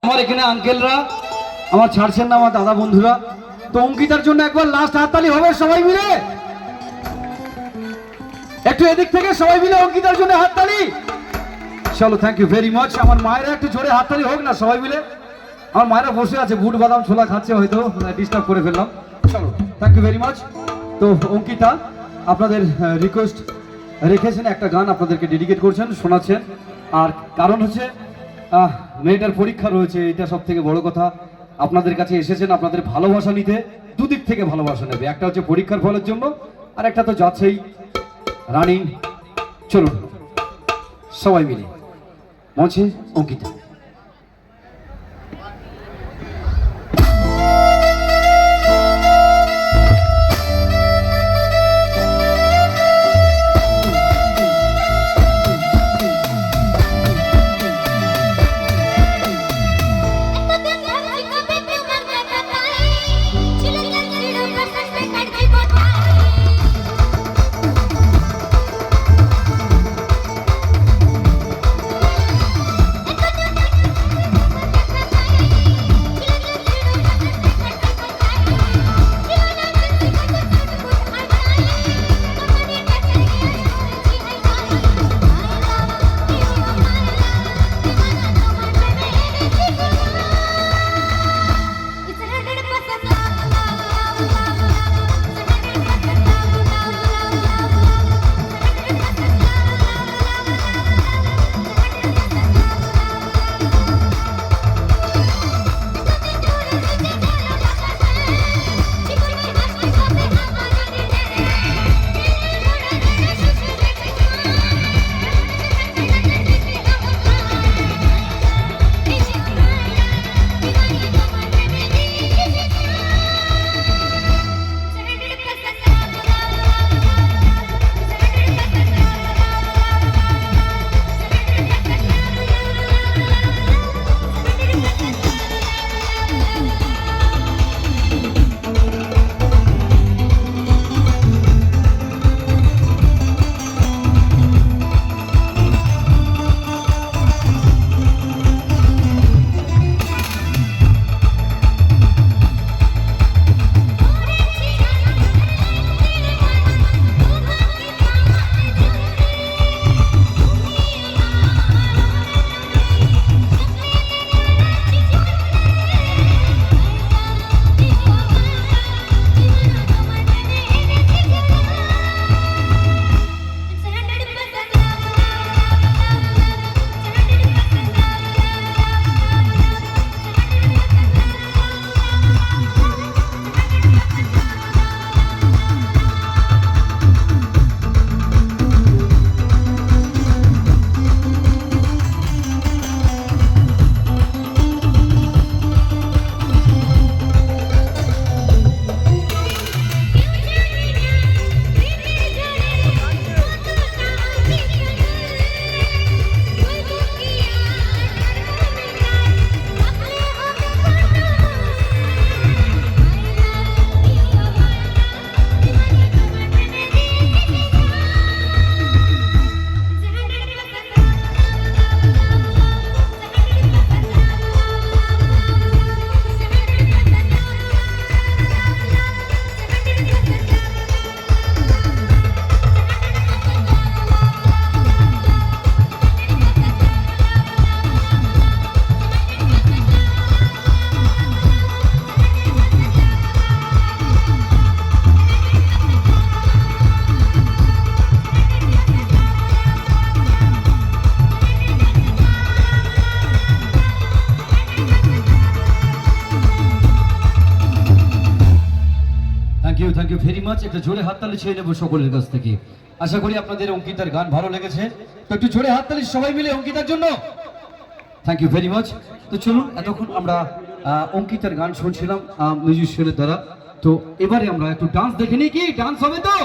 আমার এখানে আঙ্কেলরা আমার ছাড়ছেন না, আমার দাদা বন্ধুরা। তো অঙ্কিতার জন্য একবার লাস্ট হাততালি হবে সবাই মিলে, একটু এদিক থেকে সবাই মিলে অঙ্কিতার জন্য হাততালি। চলো, থ্যাংক ইউ ভেরি মাচ। আমার মায়েরা একটু জোরে হাততালি হোক না সবাই মিলে। আমার মায়েরা বসে আছে, বুট বাদাম ছোলা খাচ্ছে, হয়তো ডিস্টার্ব করে ফেললাম। চলো, থ্যাংক ইউ ভেরি মাচ। তো অঙ্কিতা আপনাদের রিকোয়েস্ট রেখেছেন, একটা গান আপনাদেরকে ডেডিকেট করছেন, শোনাচ্ছেন। আর কারণ হচ্ছে মেয়েটার পরীক্ষা রয়েছে, এটা সব থেকে বড় কথা। আপনাদের কাছে এসেছেন আপনাদের ভালোবাসা নিতে, দুদিক থেকে ভালোবাসা নেবে। একটা হচ্ছে পরীক্ষার ফলের জন্য, আর একটা তো যাচ্ছেই রানিং। চলুন সবাই মিলে মঞ্চে Ankita. Thank you very much. একটা জোরে হাততালি ছেড়ে নেবো সকলের কাছ থেকে। আশা করি আপনাদের অঙ্কিতার গান ভালো লেগেছে, তো একটু জোরে হাততালি সবাই মিলে অঙ্কিতার জন্য। Thank you very much. তো চলুন, এতক্ষণ আমরা অঙ্কিতার গান শুনছিলাম মিউজিশিয়ানের দ্বারা। তো এবারে আমরা একটু ডান্স দেখে নিই, কি ডান্স হবে তো?